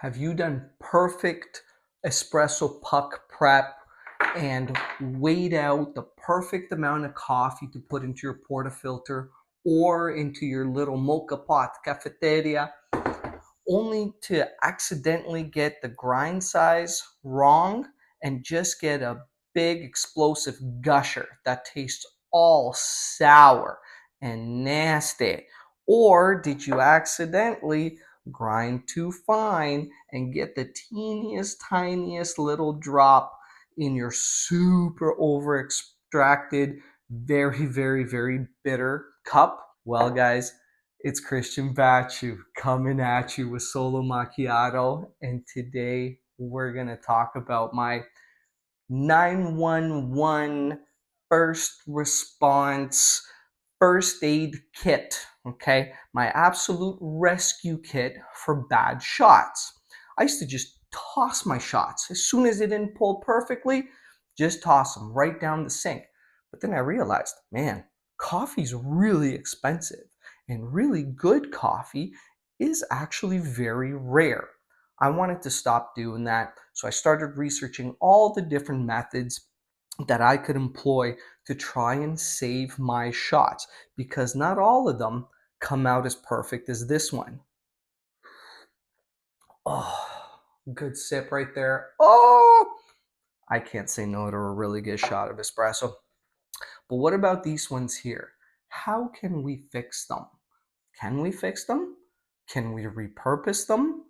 Have you done perfect espresso puck prep and weighed out the perfect amount of coffee to put into your portafilter or into your little mocha pot cafeteria, only to accidentally get the grind size wrong and just get a big explosive gusher that tastes all sour and nasty? Or did you accidentally grind too fine and get the teeniest, tiniest little drop in your super over extracted, very, very, very bitter cup? Well, guys, it's Christian Bachu coming at you with Solo Macchiato, and today we're going to talk about my 911 first response first aid kit, okay? My absolute rescue kit for bad shots. I used to just toss my shots. As soon as it didn't pull perfectly, just toss them right down the sink. But then I realized, man, coffee's really expensive, and really good coffee is actually very rare. I wanted to stop doing that, so I started researching all the different methods that I could employ to try and save my shots, because not all of them come out as perfect as this one. Oh, good sip right there. Oh, I can't say no to a really good shot of espresso. But what about these ones here? How can we fix them? Can we fix them? Can we repurpose them?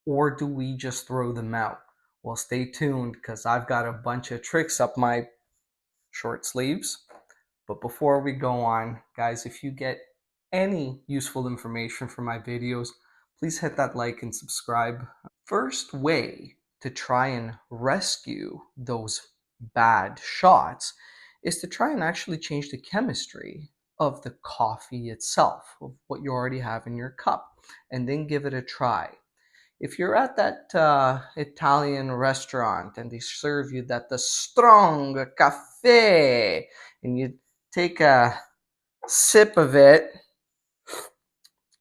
Or do we just throw them out? Well, stay tuned, because I've got a bunch of tricks up my short sleeves. But before we go on, guys, if you get any useful information from my videos, please hit that like and subscribe. First way to try and rescue those bad shots is to try and actually change the chemistry of the coffee itself, of what you already have in your cup, and then give it a try. If you're at that Italian restaurant and they serve you the strong cafe, and you take a sip of it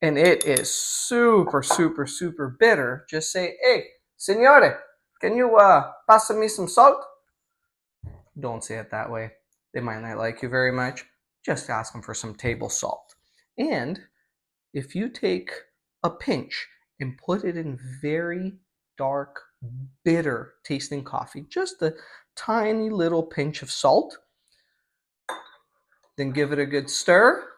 and it is super, super, super bitter, just say, "Hey, signore, can you pass me some salt?" Don't say it that way. They might not like you very much. Just ask them for some table salt. And if you take a pinch and put it in very dark, bitter tasting coffee, just a tiny little pinch of salt, then give it a good stir,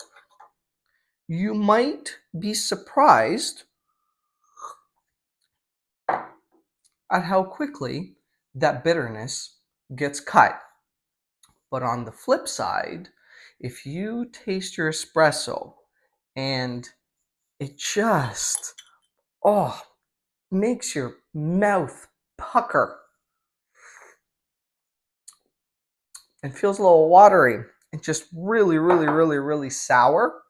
you might be surprised at how quickly that bitterness gets cut. But on the flip side, if you taste your espresso and it just, oh, makes your mouth pucker and feels a little watery and just really, really, really, really sour,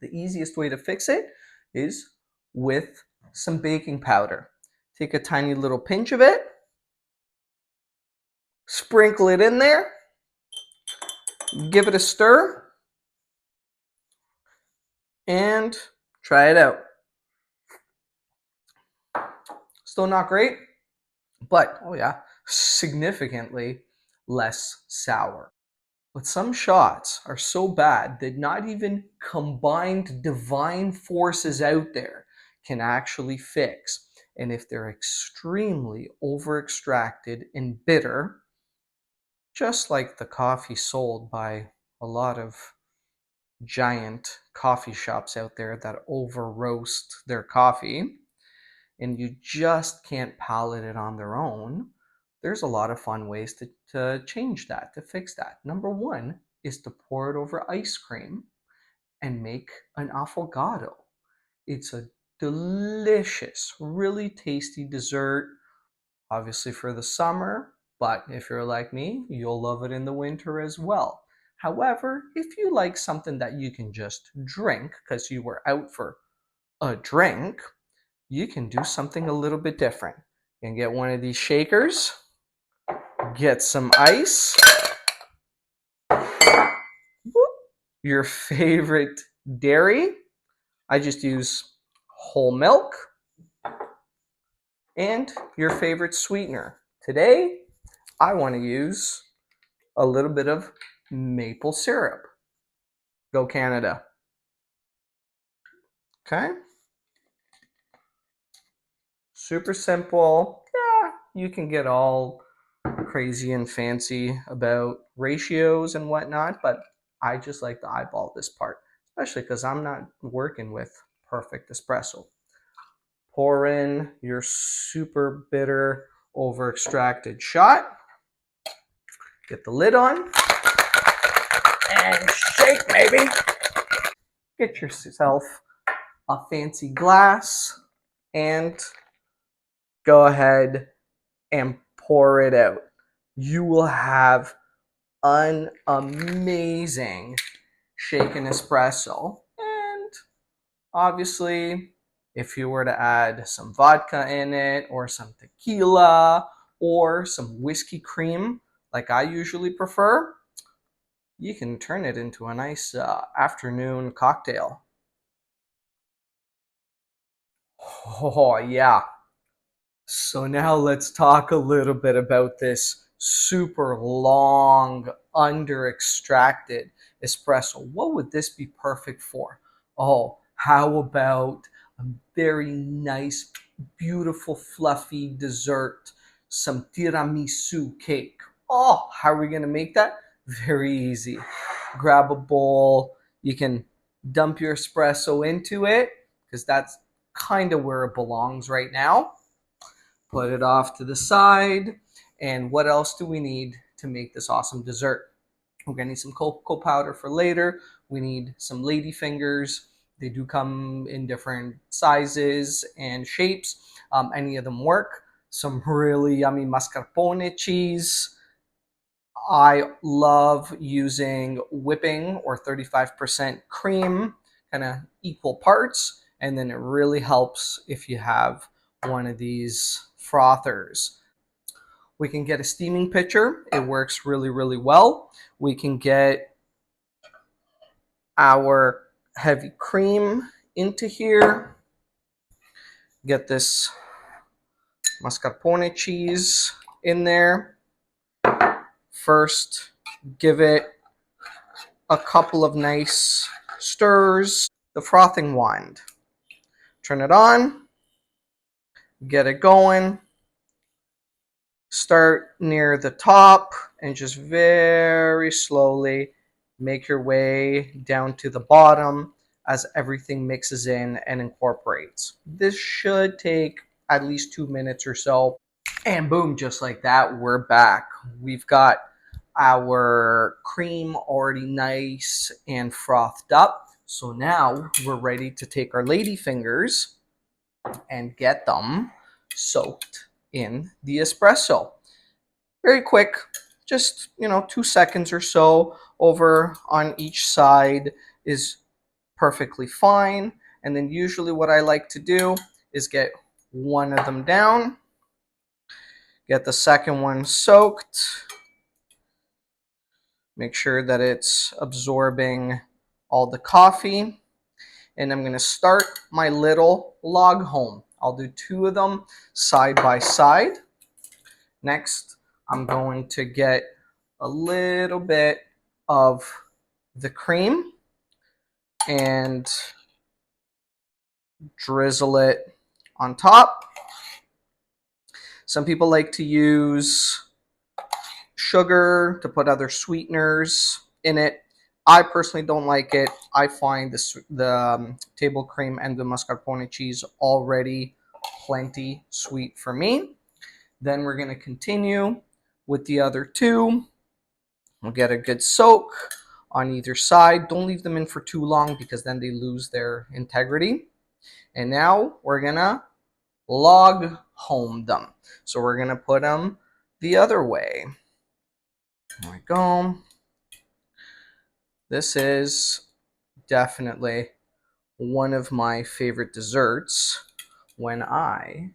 the easiest way to fix it is with some baking powder. Take a tiny little pinch of it, sprinkle it in there, give it a stir, and try it out. Still not great, but oh yeah, significantly less sour. But some shots are so bad that not even combined divine forces out there can actually fix. And if they're extremely over extracted and bitter, just like the coffee sold by a lot of giant coffee shops out there that over roast their coffee, and you just can't palate it on their own, there's a lot of fun ways to change that, to fix that. Number one is to pour it over ice cream and make an affogato. It's a delicious, really tasty dessert, obviously for the summer, but if you're like me, you'll love it in the winter as well. However, if you like something that you can just drink because you were out for a drink, you can do something a little bit different. You can get one of these shakers, get some ice, your favorite dairy. I just use whole milk, and your favorite sweetener. Today, I want to use a little bit of maple syrup. Go Canada. Okay? Super simple. Yeah, you can get all crazy and fancy about ratios and whatnot, but I just like to eyeball this part, especially because I'm not working with perfect espresso. Pour in your super bitter over extracted shot. Get the lid on and shake, maybe. Get yourself a fancy glass and go ahead and pour it out. You will have an amazing shaken espresso. And obviously, if you were to add some vodka in it, or some tequila, or some whiskey cream, like I usually prefer, you can turn it into a nice afternoon cocktail. Oh, yeah. So now let's talk a little bit about this super long, under extracted espresso. What would this be perfect for? Oh, how about a very nice, beautiful, fluffy dessert, some tiramisu cake? Oh, how are we going to make that? Very easy. Grab a bowl. You can dump your espresso into it because that's kind of where it belongs right now. Put it off to the side. And what else do we need to make this awesome dessert? We're gonna need some cocoa powder for later. We need some lady fingers. They do come in different sizes and shapes. Any of them work. Some really yummy mascarpone cheese. I love using whipping or 35% cream, kind of equal parts. And then it really helps if you have one of these frothers. We can get a steaming pitcher. It works really, really well. We can get our heavy cream into here. Get this mascarpone cheese in there. First, give it a couple of nice stirs. The frothing wand. Turn it on. Get it going. Start near the top and just very slowly make your way down to the bottom as everything mixes in and incorporates. This should take at least 2 minutes or so. And boom, just like that, we're back. We've got our cream already nice and frothed up. So now we're ready to take our lady fingers and get them soaked in the espresso. Very quick, just 2 seconds or so over on each side is perfectly fine. And then usually what I like to do is get one of them down, get the second one soaked, make sure that it's absorbing all the coffee. And I'm going to start my little log home. I'll do 2 of them side by side. Next, I'm going to get a little bit of the cream and drizzle it on top. Some people like to use sugar to put other sweeteners in it. I personally don't like it. I find the table cream and the mascarpone cheese already plenty sweet for me. Then we're going to continue with the other 2. We'll get a good soak on either side. Don't leave them in for too long because then they lose their integrity. And now we're going to log home them. So we're going to put them the other way. There we go. This is definitely one of my favorite desserts when I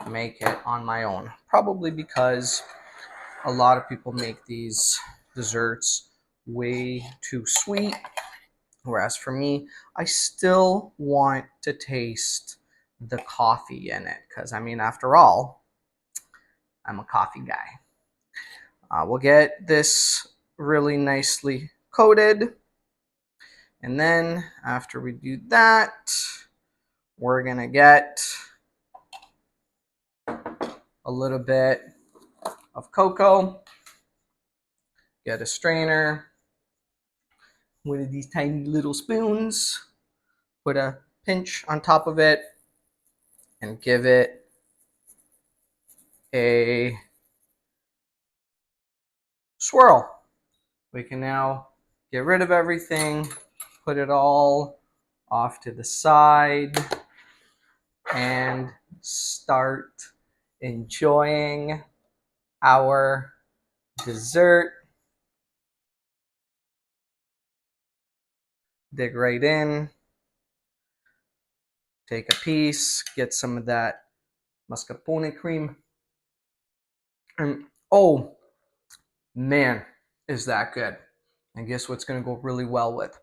make it on my own. Probably because a lot of people make these desserts way too sweet. Whereas for me, I still want to taste the coffee in it, because I mean, after all, I'm a coffee guy. We'll get this really nicely coated. And then after we do that, we're going to get a little bit of cocoa. Get a strainer, one of these tiny little spoons, put a pinch on top of it, and give it a swirl. We can now get rid of everything, put it all off to the side, and start enjoying our dessert. Dig right in, take a piece, get some of that mascarpone cream, and oh man, is that good. And guess what's going to go really well with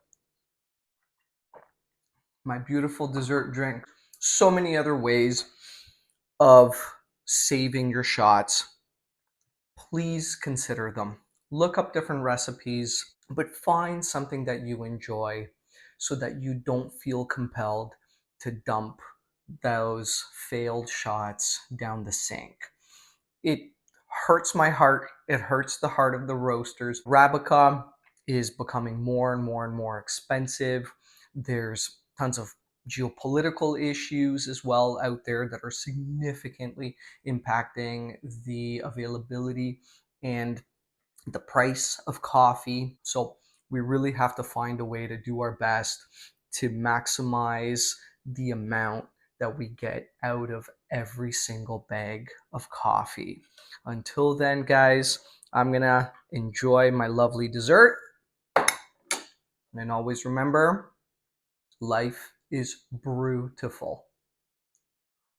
my beautiful dessert drink? So many other ways of saving your shots. Please consider them. Look up different recipes, but find something that you enjoy so that you don't feel compelled to dump those failed shots down the sink. It hurts my heart. It hurts the heart of the roasters. Arabica is becoming more and more and more expensive. There's tons of geopolitical issues as well out there that are significantly impacting the availability and the price of coffee. So we really have to find a way to do our best to maximize the amount that we get out of every single bag of coffee. Until then, guys, I'm gonna enjoy my lovely dessert. And always remember, life is brewtiful.